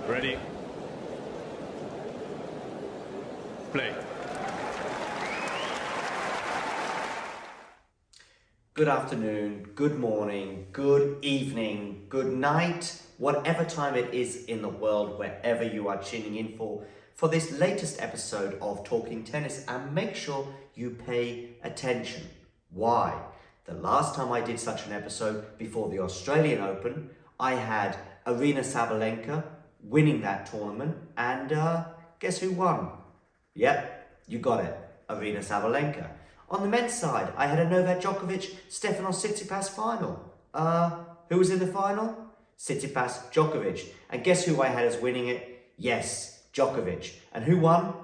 Ready. Play. Good afternoon, good morning, good evening, good night, whatever time it is in the world, wherever you are tuning in for this latest episode of Talking Tennis, and make sure you pay attention. Why? The last time I did such an episode before the Australian Open, I had Aryna Sabalenka winning that tournament, and guess who won? Yep, you got it, Aryna Sabalenka. On the men's side, I had a Novak Djokovic-Stefanos Tsitsipas final. Who was in the final? Tsitsipas Djokovic. And guess who I had as winning it? Yes, Djokovic. And who won?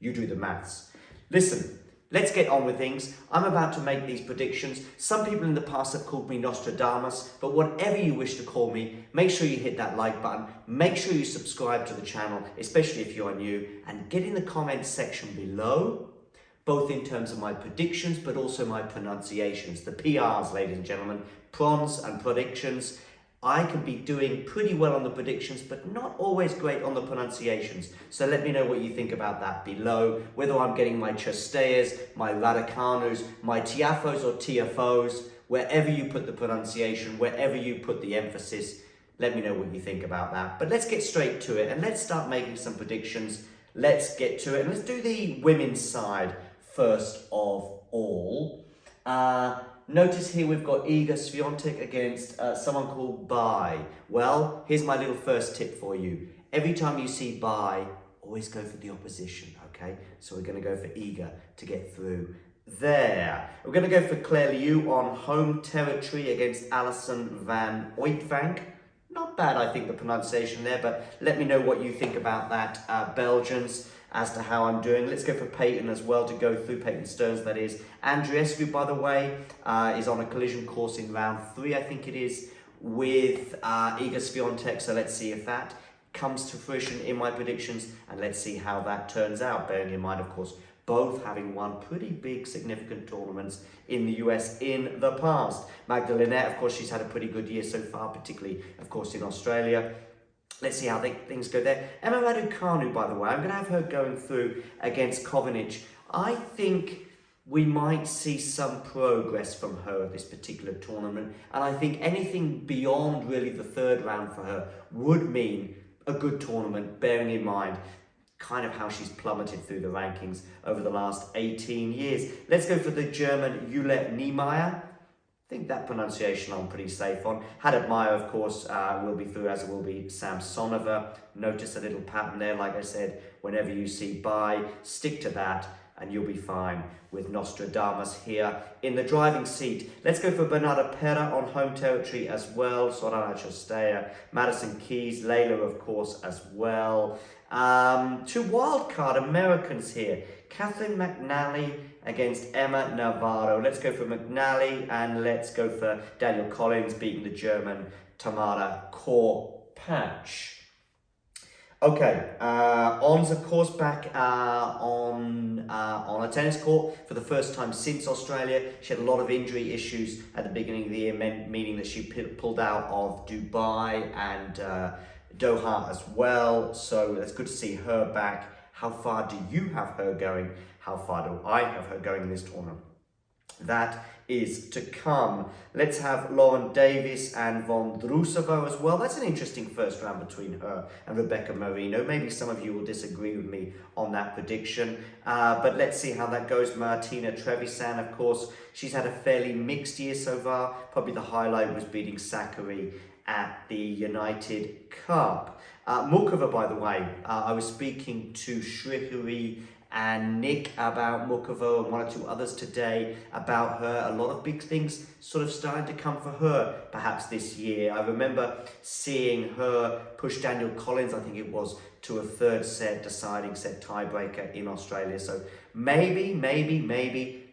You do the maths. Listen, let's get on with things. I'm about to make these predictions. Some people in the past have called me Nostradamus, but whatever you wish to call me, make sure you hit that like button. Make sure you subscribe to the channel, especially if you are new, and get in the comments section below, both in terms of my predictions, but also my pronunciations, the PRs, ladies and gentlemen, prons and predictions. I can be doing pretty well on the predictions, but not always great on the pronunciations. So let me know what you think about that below, whether I'm getting my Chasteyas, my Raducanus, my Tiafos or Tiafos, wherever you put the pronunciation, wherever you put the emphasis, let me know what you think about that. But let's get straight to it and let's start making some predictions. Let's get to it and let's do the women's side first of all. Notice here we've got Iga Swiatek against someone called Bai. Well, here's my little first tip for you. Every time you see Bai, always go for the opposition, okay? So we're going to go for Iga to get through there. We're going to go for Claire Liu on home territory against Alison van Uytvanck. Not bad, I think, the pronunciation there, but let me know what you think about that, Belgians, as to how I'm doing. Let's go for Peyton as well to go through, Peyton Stearns, that is. Andreescu, by the way, is on a collision course in round 3, I think it is, with Iga Swiatek. So let's see if that comes to fruition in my predictions, and let's see how that turns out, bearing in mind, of course, both having won pretty big, significant tournaments in the US in the past. Magdalena, of course, she's had a pretty good year so far, particularly, of course, in Australia. Let's see how things go there. Emma Raducanu, by the way, I'm going to have her going through against Kovanic. I think we might see some progress from her at this particular tournament, and I think anything beyond really the third round for her would mean a good tournament, bearing in mind kind of how she's plummeted through the rankings over the last 18 years. Let's go for the German Jule Niemeyer. I think that pronunciation I'm pretty safe on. Haddad Meyer, of course, will be through, as will be Samsonova. Notice a little pattern there. Like I said, whenever you see Bai, stick to that and you'll be fine with Nostradamus here in the driving seat. Let's go for Bernarda Pera on home territory as well. Sorana Chastea, Madison Keys, Leylah, of course, as well. Two wildcard Americans here. Catherine McNally against Emma Navarro. Let's go for McNally and let's go for Daniel Collins beating the German Tamara Korpatsch. Okay, Ons, of course, back on a tennis court for the first time since Australia. She had a lot of injury issues at the beginning of the year, meaning that she pulled out of Dubai and Doha as well. So it's good to see her back. How far do you have her going? How far do I have her going in this tournament? That is to come. Let's have Lauren Davis and Vondrousova as well. That's an interesting first round between her and Rebecca Marino. Maybe some of you will disagree with me on that prediction, but let's see how that goes. Martina Trevisan, of course, she's had a fairly mixed year so far. Probably the highlight was beating Sakkari at the United Cup. Mukova, by the way, I was speaking to Shrihari and Nick about Mukova and one or two others today about her. A lot of big things sort of starting to come for her perhaps this year. I remember seeing her push Daniel Collins, I think it was, to a third set, deciding set tiebreaker in Australia. So maybe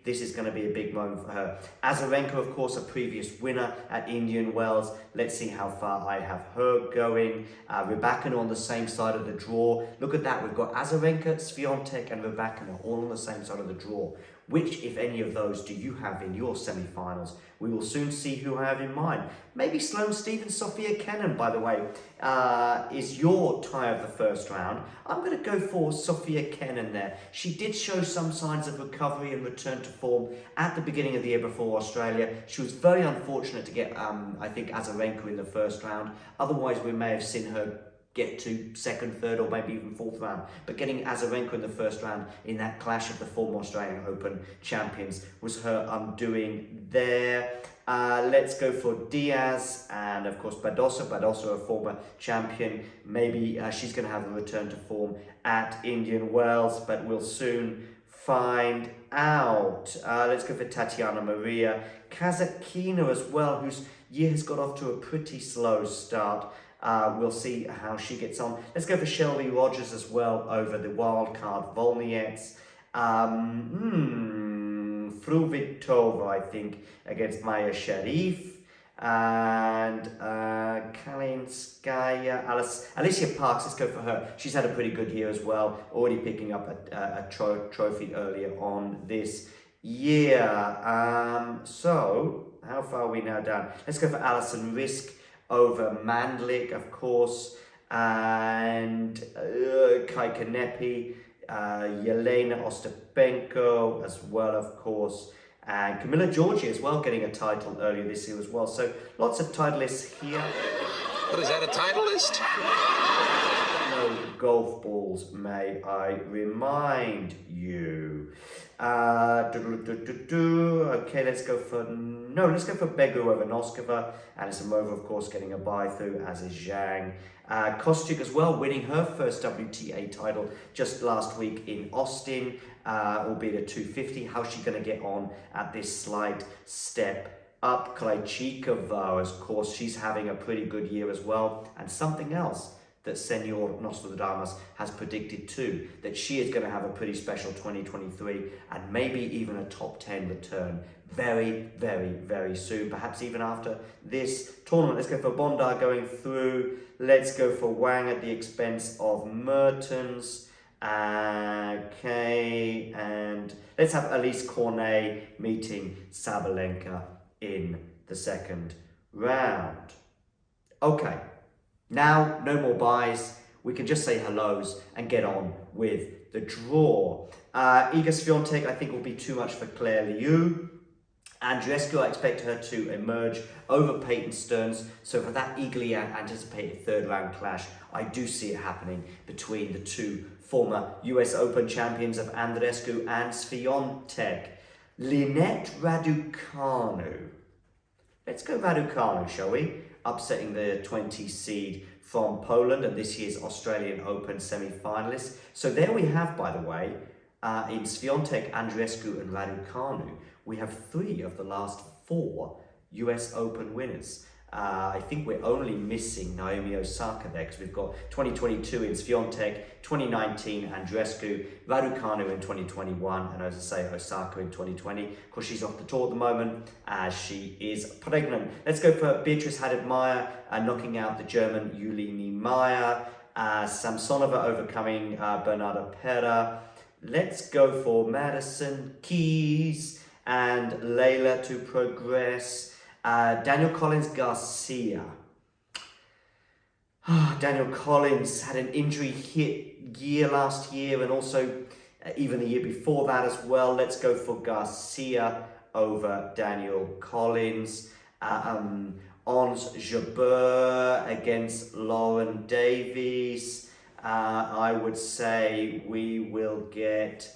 this is going to be a big moment for her. Azarenka, of course, a previous winner at Indian Wells. Let's see how far I have her going. Raducanu on the same side of the draw. Look at that. We've got Azarenka, Swiatek, and Raducanu all on the same side of the draw, Which, if any of those, do you have in your semi-finals? We will soon see who I have in mind. Maybe Sloane Stephens, Sofia Kenin, by the way, is your tie of the first round. I'm going to go for Sofia Kenin there. She did show some signs of recovery and return to form at the beginning of the year before Australia. She was very unfortunate to get, I think, Azarenka in the first round. Otherwise, we may have seen her get to second, third, or maybe even fourth round. But getting Azarenka in the first round in that clash of the former Australian Open champions was her undoing there. Let's go for Diaz and, of course, Badosa. Badosa, a former champion. Maybe she's going to have a return to form at Indian Wells, but we'll soon find out. Let's go for Tatiana Maria Kasatkina as well, whose year has got off to a pretty slow start. We'll see how she gets on. Let's go for Shelby Rogers as well over the wildcard Volniets. Fruhvirtova, I think, against Maya Sharif. And Kalinskaya, Alicia Parks, let's go for her. She's had a pretty good year as well, already picking up a trophy earlier on this year. So, how far are we now down? Let's go for Alison Risk over Mandlik, of course, and Kai Kanepi, Yelena Ostapenko as well, of course, and Camilla Giorgi as well, getting a title earlier this year as well. So lots of titleists here. What is that, a title list? No golf balls, may I remind you. Okay, let's go for Begu over Noskova. Anisimova, of course, getting a bye through, as is Zhang. Kostyuk as well, winning her first WTA title just last week in Austin, albeit at 250. How's she going to get on at this slight step up? Krejcikova, of course, she's having a pretty good year as well. And something else that Senor Nostradamus has predicted too, that she is going to have a pretty special 2023 and maybe even a top 10 return very, very, very soon, perhaps even after this tournament. Let's go for Bondar going through. Let's go for Wang at the expense of Mertens. Okay, and let's have Elise Cornet meeting Sabalenka in the second round. Okay. Now, no more buys. We can just say hellos and get on with the draw. Iga Swiatek, I think, will be too much for Claire Liu. Andreescu, I expect her to emerge over Peyton Stearns. So for that eagerly anticipated third round clash, I do see it happening between the two former US Open champions of Andreescu and Swiatek. Leylah Raducanu. Let's go Raducanu, shall we? Upsetting the 20 seed from Poland and this year's Australian Open semi-finalist. So there we have, by the way, in Swiatek, Andreescu and Raducanu, we have 3 of the last 4 US Open winners. I think we're only missing Naomi Osaka there because we've got 2022 in Swiatek, 2019 Andreescu, Raducanu in 2021, and as I say, Osaka in 2020. Of course, she's off the tour at the moment as she is pregnant. Let's go for Beatrice Haddad-Mayer knocking out the German Julie Niemeyer. Samsonova overcoming Bernarda Pera. Let's go for Madison Keys and Leylah to progress. Daniel Collins Garcia. Daniel Collins had an injury hit year last year and also even the year before that as well. Let's go for Garcia over Daniel Collins. Ons Jabeur against Lauren Davies. I would say we will get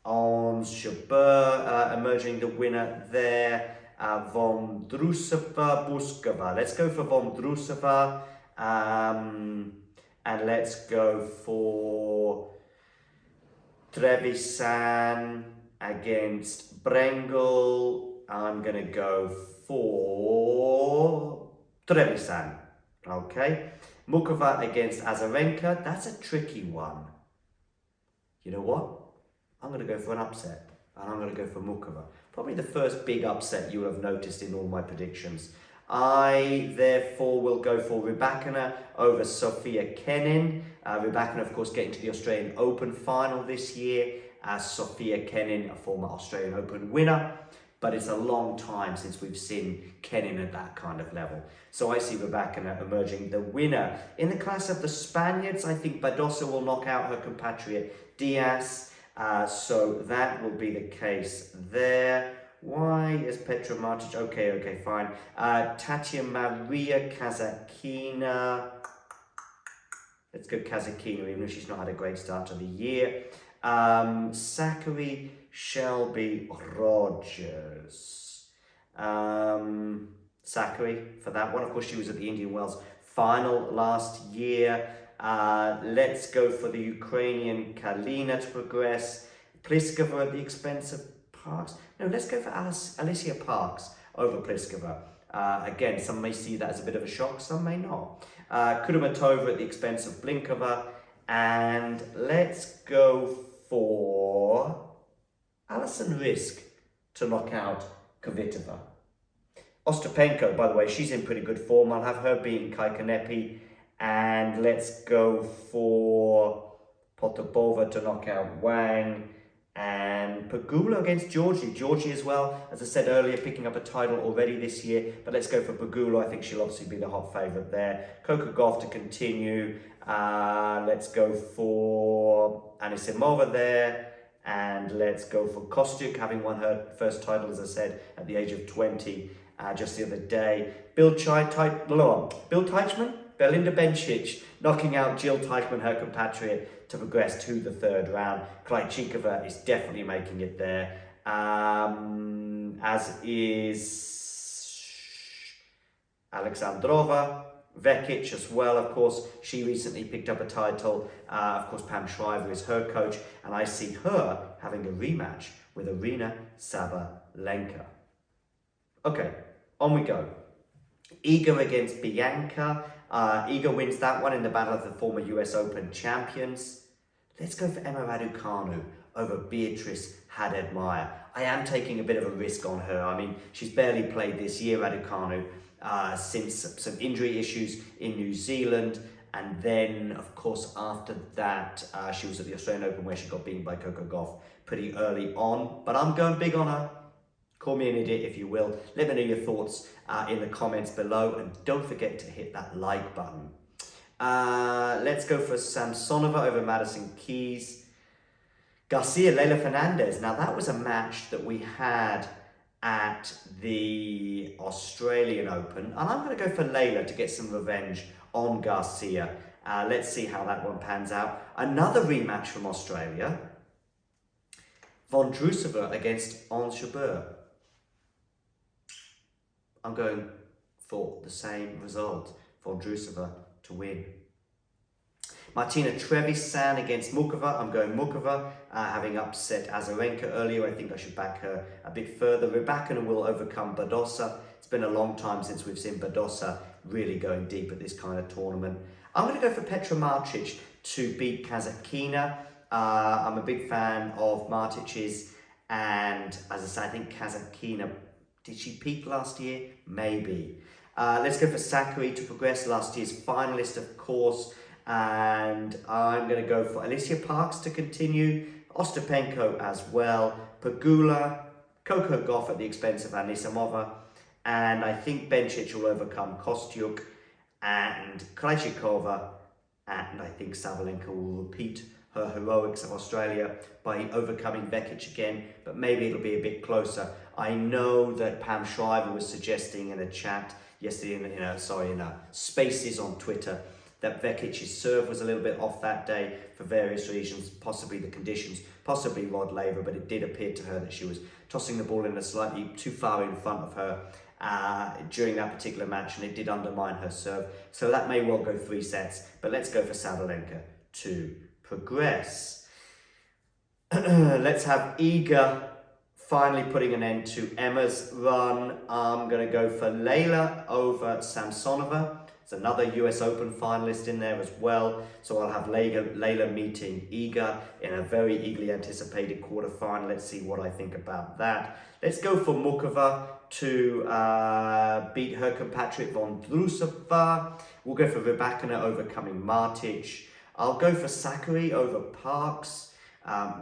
Ons Jabeur emerging the winner there. Vondrousova Buskova. Let's go for Vondrousova. And let's go for Trevisan against Brengel. I'm going to go for Trevisan. Okay. Mukova against Azarenka. That's a tricky one. You know what? I'm going to go for an upset. And I'm going to go for Mukova. Probably the first big upset you will have noticed in all my predictions. I, therefore, will go for Rybakina over Sofia Kenin. Rybakina, of course, getting to the Australian Open final this year. as Sofia Kenin, a former Australian Open winner. But it's a long time since we've seen Kenin at that kind of level. So I see Raducanu emerging the winner. In the class of the Spaniards, I think Badosa will knock out her compatriot Diaz. So that will be the case there. Why is Petra Martic? Okay, fine. Tatia Maria Kasatkina. Let's go Kasatkina, even if she's not had a great start to the year. Zachary Shelby Rogers. Zachary for that one. Of course, she was at the Indian Wells final last year. Let's go for the Ukrainian Kalina to progress. Pliskova at the expense of Parks. No, let's go for Alicia Parks over Pliskova. Again, some may see that as a bit of a shock, some may not. Kudermetova at the expense of Blinkova. And let's go for Alison Risk to knock out Kvitova. Ostapenko, by the way, she's in pretty good form. I'll have her beating Kaikanepi. And let's go for Potapova to knock out Wang. And Pegula against Georgie. Georgie as well, as I said earlier, picking up a title already this year. But let's go for Pegula. I think she'll obviously be the hot favourite there. Coco Gauff to continue. Let's go for Anisimova there. And let's go for Kostyuk, having won her first title, as I said, at the age of 20 just the other day. Bill Teichmann, Belinda Bencic, knocking out Jill Teichmann, her compatriot, to progress to the third round. Krejcikova is definitely making it there, as is Alexandrova. Vekic as well, of course, she recently picked up a title. Of course, Pam Shriver is her coach, and I see her having a rematch with Aryna Sabalenka. Okay, on we go. Iga against Bianca. Iga wins that one in the battle of the former US Open champions. Let's go for Emma Raducanu over Beatrice Haddad-Maia. I am taking a bit of a risk on her. I mean, she's barely played this year, Raducanu, since some injury issues in New Zealand. And then, of course, after that, she was at the Australian Open where she got beaten by Coco Gauff pretty early on. But I'm going big on her. Call me an idiot if you will. Let me know your thoughts in the comments below. And don't forget to hit that like button. Let's go for Samsonova over Madison Keys. Garcia, Leylah Fernandez. Now, that was a match that we had at the Australian Open. And I'm going to go for Leylah to get some revenge on Garcia. Let's see how that one pans out. Another rematch from Australia. Vondrousova against Ons Jabeur. I'm going for the same result. Vondrousova to win. Martina Trevisan against Mukova. I'm going Mukova, having upset Azarenka earlier. I think I should back her a bit further. Raducanu will overcome Badosa. It's been a long time since we've seen Badosa really going deep at this kind of tournament. I'm going to go for Petra Martic to beat Kasatkina. I'm a big fan of Martic's, and as I said, I think Kasatkina, did she peak last year? Maybe. Let's go for Zachary to progress, last year's finalist, of course. And I'm going to go for Alicia Parks to continue, Ostapenko as well, Pegula, Coco Gauff at the expense of Anisimova, and I think Bencic will overcome Kostyuk and Krejcikova, and I think Sabalenka will repeat her heroics of Australia by overcoming Vekic again, but maybe it'll be a bit closer. I know that Pam Shriver was suggesting in a chat yesterday, in Spaces on Twitter, that Vekic's serve was a little bit off that day for various reasons, possibly the conditions, possibly Rod Laver, but it did appear to her that she was tossing the ball in a slightly too far in front of her during that particular match, and it did undermine her serve. So that may well go 3 sets, but let's go for Sabalenka to progress. Let's have Iga finally putting an end to Emma's run. I'm going to go for Leylah over Samsonova. There's another US Open finalist in there as well. So I'll have Leylah meeting Iga in a very eagerly anticipated quarterfinal. Let's see what I think about that. Let's go for Mukova to beat her compatriot Vondrousova. We'll go for Raducanu overcoming Martic. I'll go for Zachary over Parks.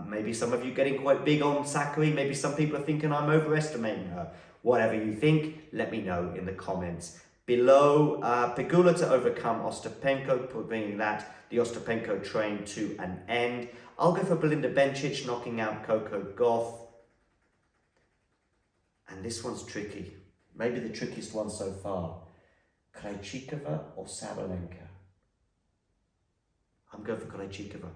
Maybe some of you getting quite big on Sakkari. Maybe some people are thinking I'm overestimating her. Whatever you think, let me know in the comments below. Pegula to overcome Ostapenko, bringing the Ostapenko train to an end. I'll go for Belinda Bencic knocking out Coco Gauff. And this one's tricky. Maybe the trickiest one so far. Krejcikova or Sabalenka? I'm going for Krejcikova.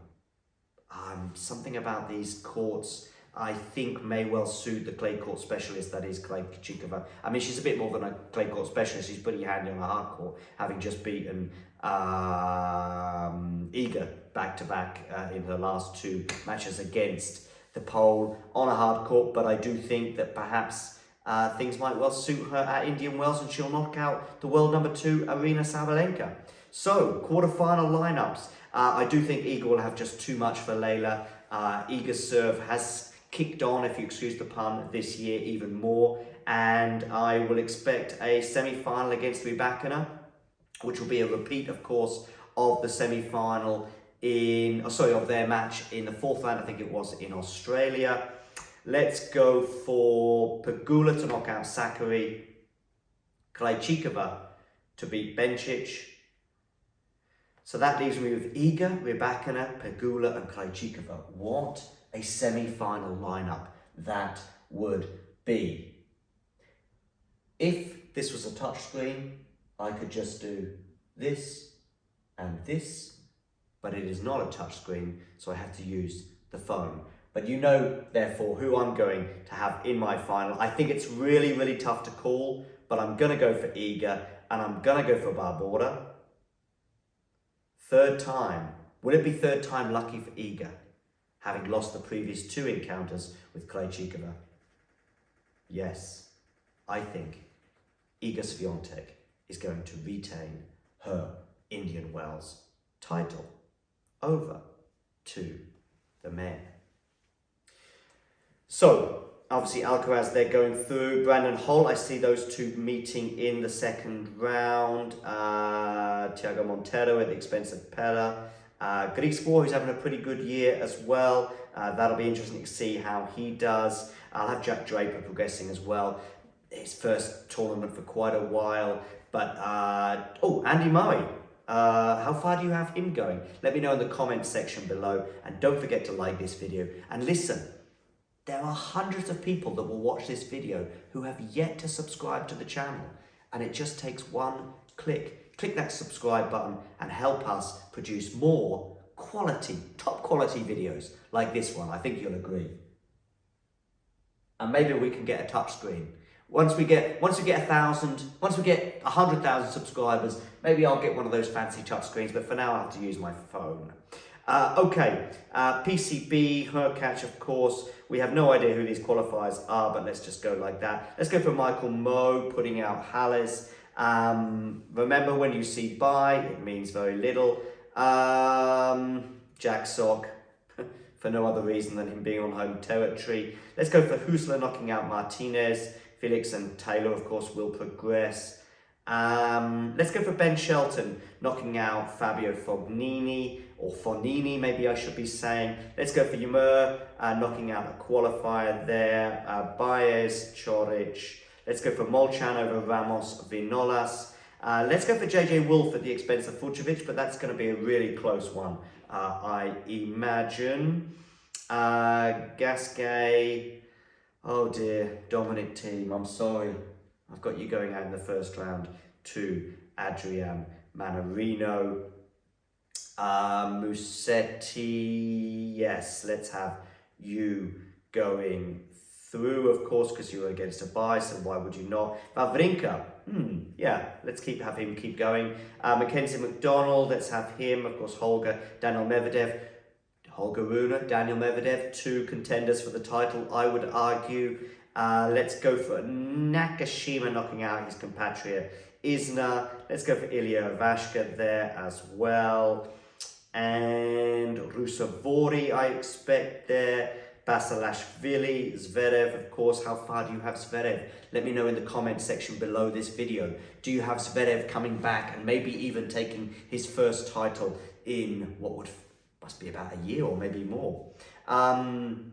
Something about these courts I think may well suit the clay court specialist that is Krejcikova. I mean, she's a bit more than a clay court specialist. She's pretty handy on a hard court, having just beaten Iga back-to-back in her last 2 matches against the pole on a hard court. But I do think that perhaps things might well suit her at Indian Wells and she'll knock out the world number 2, Aryna Sabalenka. So, quarter-final lineups. I do think Iga will have just too much for Leylah. Iga's serve has kicked on, if you excuse the pun, this year even more. And I will expect a semi-final against Raducanu, which will be a repeat, of course, of the semi-final of their match in the 4th round, I think it was, in Australia. Let's go for Pegula to knock out Sakkari, Krejcikova to beat Bencic. So that leaves me with Iga, Raducanu, Pegula and Krejcikova. What a semi-final lineup that would be. If this was a touchscreen, I could just do this and this, but it is not a touchscreen, so I have to use the phone. But you know, therefore, who I'm going to have in my final. I think it's really, really tough to call, but I'm going to go for Iga and I'm going to go for Barbora. 3rd time. Will it be 3rd time lucky for Iga, having lost the previous 2 encounters with Krejcikova? Yes, I think Iga Swiatek is going to retain her Indian Wells title. Over to the men. So, obviously Alcaraz, they're going through. Brandon Holt, I see those 2 meeting in the 2nd round. Thiago Monteiro at the expense of Pella. Grigspor, who's having a pretty good year as well. That'll be interesting to see how he does. I'll have Jack Draper progressing as well. His first tournament for quite a while. But, Andy Murray. How far do you have him going? Let me know in the comments section below. And don't forget to like this video. And listen, there are hundreds of people that will watch this video who have yet to subscribe to the channel. And it just takes 1 click. Click that subscribe button and help us produce more quality, top quality videos like this one. I think you'll agree. And maybe we can get a touchscreen. Once we get 1,000, once we get 100,000 subscribers, maybe I'll get one of those fancy touchscreens, but for now I have to use my phone. PCB, Hurkacz, of course. We have no idea who these qualifiers are, but let's just go like that. Let's go for Michael Moe, putting out Hallis. Remember, when you see bye, it means very little. Jack Sock, for no other reason than him being on home territory. Let's go for Husler knocking out Martinez. Felix and Taylor, of course, will progress. Let's go for Ben Shelton knocking out Fabio Fognini, or Fognini, maybe I should be saying. Let's go for Ymer knocking out a qualifier there. Baez, Choric. Let's go for Molchan over Ramos Vinolas. Let's go for JJ Wolf at the expense of Fucsovics, but that's going to be a really close one, I imagine. Gasquet. Oh dear, Dominic Thiem, I'm sorry. I've got you going out in the 1st round to Adrian Manarino. Musetti, yes, let's have you going through, of course, because you were against a bye, so why would you not? Wawrinka, yeah, let's have him keep going. Mackenzie McDonald, let's have him, of course, Holger, Daniil Medvedev. Holger Rune, Daniil Medvedev, 2 contenders for the title, I would argue. Let's go for Nakashima knocking out his compatriot Isner. Let's go for Ilya Ivashka there as well. And Rusevori, I expect there. Basilashvili, Zverev, of course. How far do you have Zverev? Let me know in the comment section below this video. Do you have Zverev coming back and maybe even taking his first title in what must be about a year or maybe more? Khachanov,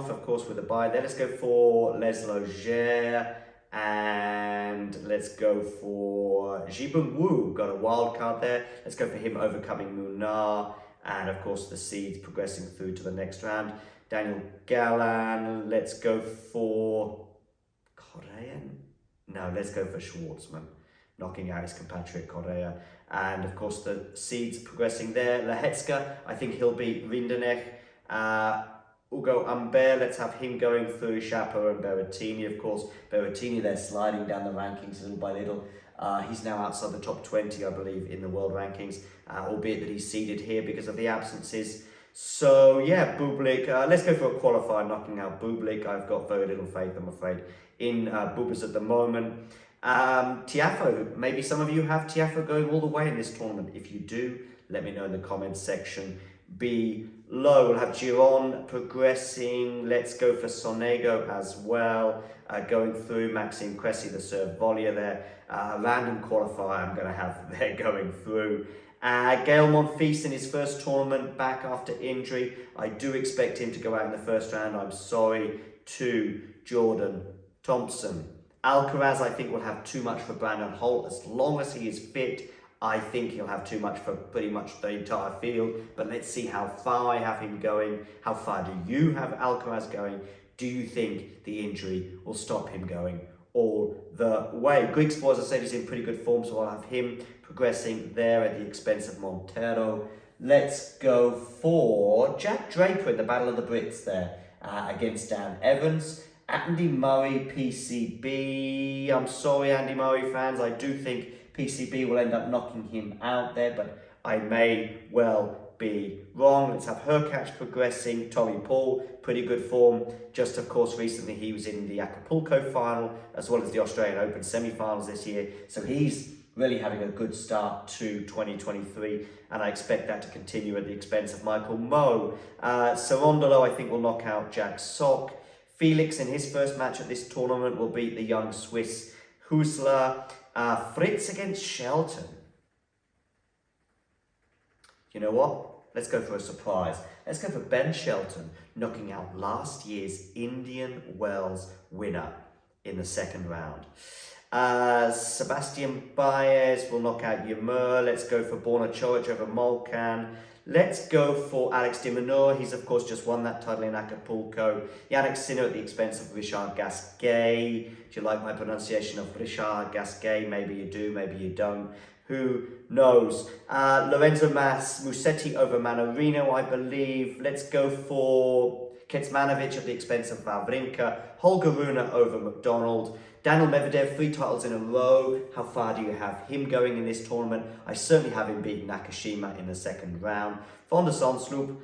of course, with a bye there. Let's go for Lesloger. And let's go for Jibun Wu, got a wild card there. Let's go for him overcoming Munar. And of course the seeds progressing through to the next round. Daniel Gallan, let's go for Korean? No, let's go for Schwartzman, knocking out his compatriot Correa. And of course the seeds progressing there. Lehecka, I think he'll beat Rinderknech. Ugo Humbert, let's have him going through. Chapo and Berrettini, of course. Berrettini, they're sliding down the rankings little by little. He's now outside the top 20, I believe, in the world rankings, albeit that he's seeded here because of the absences. So, yeah, Bublik. Let's go for a qualifier, knocking out Bublik. I've got very little faith, I'm afraid, in Bubas at the moment. Tiafoe, maybe some of you have Tiafoe going all the way in this tournament. If you do, let me know in the comments section below. We'll have Giron progressing. Let's go for Sonego as well. Going through Maxime Cressy, the serve volleyer there. Random qualifier I'm going to have there going through. Gael Monfils in his first tournament, back after injury. I do expect him to go out in the first round. I'm sorry to Jordan Thompson. Alcaraz, I think, will have too much for Brandon Holt. As long as he is fit, I think he'll have too much for pretty much the entire field. But let's see how far I have him going. How far do you have Alcaraz going? Do you think the injury will stop him going all the way? Grigspor, as I said, is in pretty good form, so I'll have him progressing there at the expense of Montero. Let's go for Jack Draper in the Battle of the Brits there against Dan Evans. Andy Murray, PCB. I'm sorry, Andy Murray fans. I do think PCB will end up knocking him out there, but I may well be wrong. Let's have Hurkacz progressing. Tommy Paul, pretty good form. Just, of course, recently he was in the Acapulco final as well as the Australian Open semi-finals this year. So he's really having a good start to 2023, and I expect that to continue at the expense of Michael Moe. Cerundolo, I think, will knock out Jack Sock. Felix, in his first match at this tournament, will beat the young Swiss Husler. Fritz against Shelton. You know what? Let's go for a surprise. Let's go for Ben Shelton knocking out last year's Indian Wells winner in the second round. Sebastian Baez will knock out Yamur. Let's go for Borna Coric over Molcan. Let's go for Alex de Minaur. He's, of course, just won that title in Acapulco. Yannick Sinner at the expense of Richard Gasquet. Do you like my pronunciation of Richard Gasquet? Maybe you do, maybe you don't. Who knows? Lorenzo Musetti over Manorino, I believe. Let's go for Kecmanovic at the expense of Wawrinka. Holger Rune over McDonald. Daniil Medvedev, 3 titles in a row. How far do you have him going in this tournament? I certainly have him beating Nakashima in the second round. Van der Zandschulp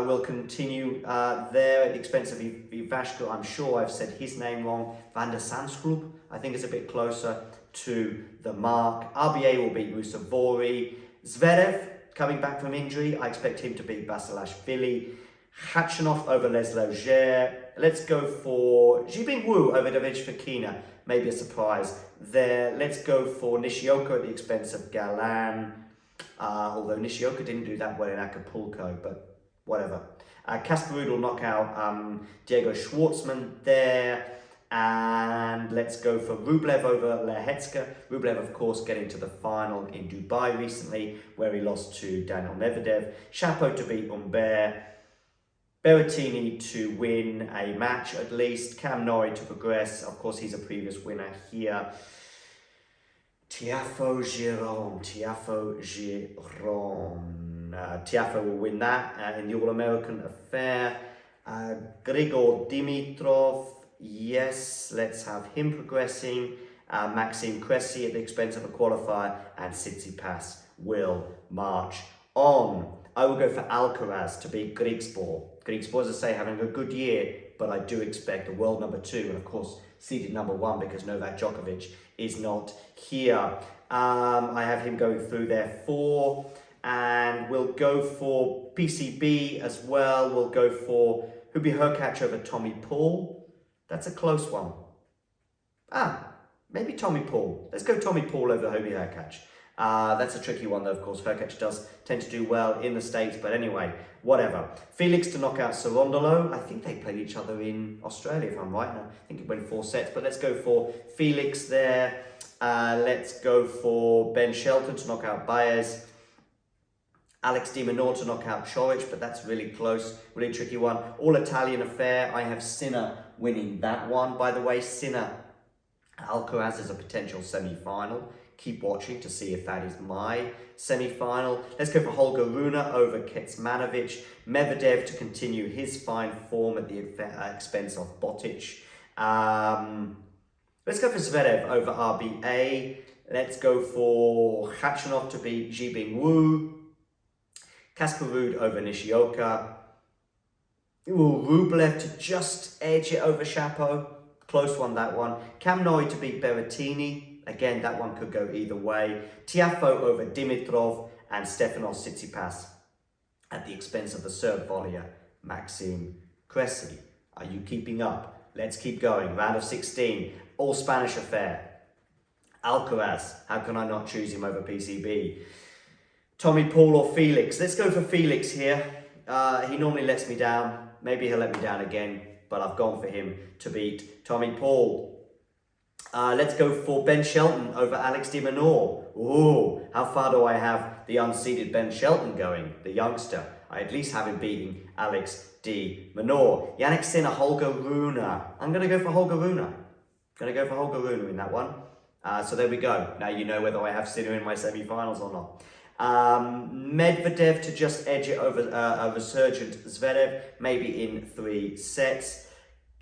will continue there at the expense of Ivashko. I'm sure I've said his name wrong. Van der Zandschulp, I think, is a bit closer to the mark. RBA will beat Rusevori. Zverev, coming back from injury, I expect him to beat Basilashvili. Khachanov over Lesloger. Let's go for Jibing Wu over David Fekina. Maybe a surprise there. Let's go for Nishioka at the expense of Galan. Although Nishioka didn't do that well in Acapulco, but whatever. Casper Ruud will knock out Diego Schwartzman there. And let's go for Rublev over Lehecka. Rublev, of course, getting to the final in Dubai recently, where he lost to Daniil Medvedev. Chapo to beat Humbert. Berrettini to win a match at least. Cam Norrie to progress. Of course, he's a previous winner here. Tiafoe Giron. Tiafoe will win that in the All-American affair. Grigor Dimitrov. Yes, let's have him progressing. Maxime Cressy at the expense of a qualifier. And Tsitsipas will march on. I will go for Alcaraz to beat Grigspor. Grigspor, as I say, having a good year, but I do expect a world number 2 and, of course, seeded number 1 because Novak Djokovic is not here. I have him going through there 4, and we'll go for PCB as well. We'll go for Hubie Hurkacz over Tommy Paul. That's a close one. Maybe Tommy Paul. Let's go Tommy Paul over Hubie Hurkacz. That's a tricky one though, of course. Hurkacz does tend to do well in the States, but anyway, whatever. Felix to knock out Cerundolo. I think they played each other in Australia, if I'm right now. I think it went 4 sets, but let's go for Felix there. Let's go for Ben Shelton to knock out Baez. Alex de Minaur to knock out Coric, but that's really close, really tricky one. All Italian affair. I have Sinner winning that one. By the way, Sinner Alcaraz is a potential semi-final. Keep watching to see if that is my semi-final. Let's go for Holger Rune over Kecmanovic. Medvedev to continue his fine form at the expense of Botic. Let's go for Zverev over RBA. Let's go for Khachanov to beat Jibing Wu. Casper Ruud over Nishioka. Rublev to just edge it over Shapo. Close one, that one. Cam Norrie to beat Berrettini. Again, that one could go either way. Tiafoe over Dimitrov and Stefanos Tsitsipas at the expense of the Serb volleyer, Maxime Cressy. Are you keeping up? Let's keep going. Round of 16. All Spanish affair. Alcaraz. How can I not choose him over PCB? Tommy Paul or Felix? Let's go for Felix here. He normally lets me down. Maybe he'll let me down again, but I've gone for him to beat Tommy Paul. Let's go for Ben Shelton over Alex de Minaur. Ooh, how far do I have the unseeded Ben Shelton going, the youngster? I at least have him beating Alex de Minaur. Jannik Sinner, Holger Rune. I'm going to go for Holger Rune. In that one. So there we go. Now you know whether I have Sinner in my semi-finals or not. Medvedev to just edge it over a resurgent Zverev, maybe in 3 sets.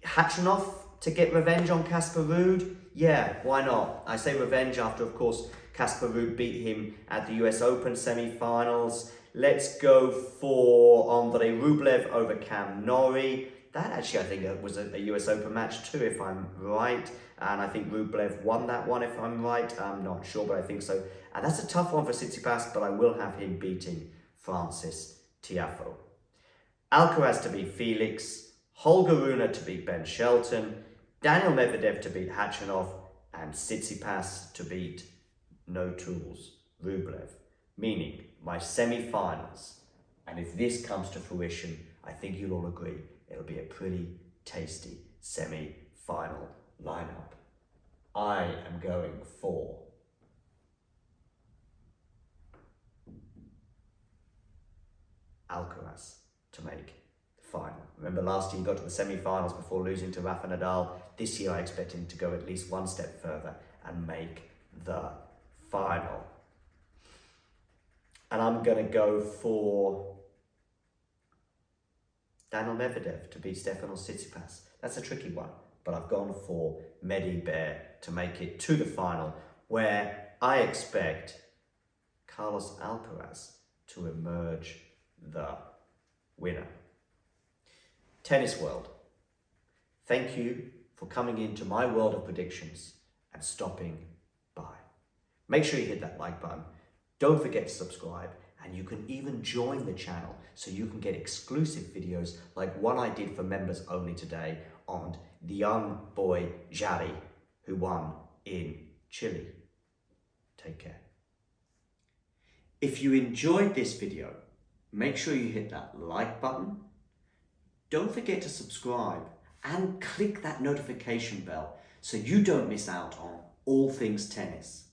Khachanov to get revenge on Casper Ruud. Yeah, why not? I say revenge after, of course, Casper Ruud beat him at the US Open semi-finals. Let's go for Andrei Rublev over Cam Norrie. That actually, I think, was a US Open match too, if I'm right. And I think Rublev won that one, if I'm right. I'm not sure, but I think so. And that's a tough one for Tsitsipas, but I will have him beating Francis Tiafoe. Alcaraz to beat Felix. Holger Rune to beat Ben Shelton. Daniil Medvedev to beat Khachanov. And Tsitsipas to beat No Tools Rublev. Meaning, my semi-finals. And if this comes to fruition, I think you'll all agree it'll be a pretty tasty semi-final lineup. I am going for Alcaraz to make the final. Remember last year he got to the semi-finals before losing to Rafa Nadal. This year I expect him to go at least one step further and make the final. And I'm going to go for Daniil Medvedev to beat Stefanos Tsitsipas. That's a tricky one, but I've gone for Medi Bear to make it to the final, where I expect Carlos Alcaraz to emerge the winner. Tennis world, thank you for coming into my world of predictions and stopping by. Make sure you hit that like button. Don't forget to subscribe, and you can even join the channel so you can get exclusive videos like one I did for members only today on the young boy Jari, who won in Chile. Take care. If you enjoyed this video, make sure you hit that like button. Don't forget to subscribe and click that notification bell so you don't miss out on all things tennis.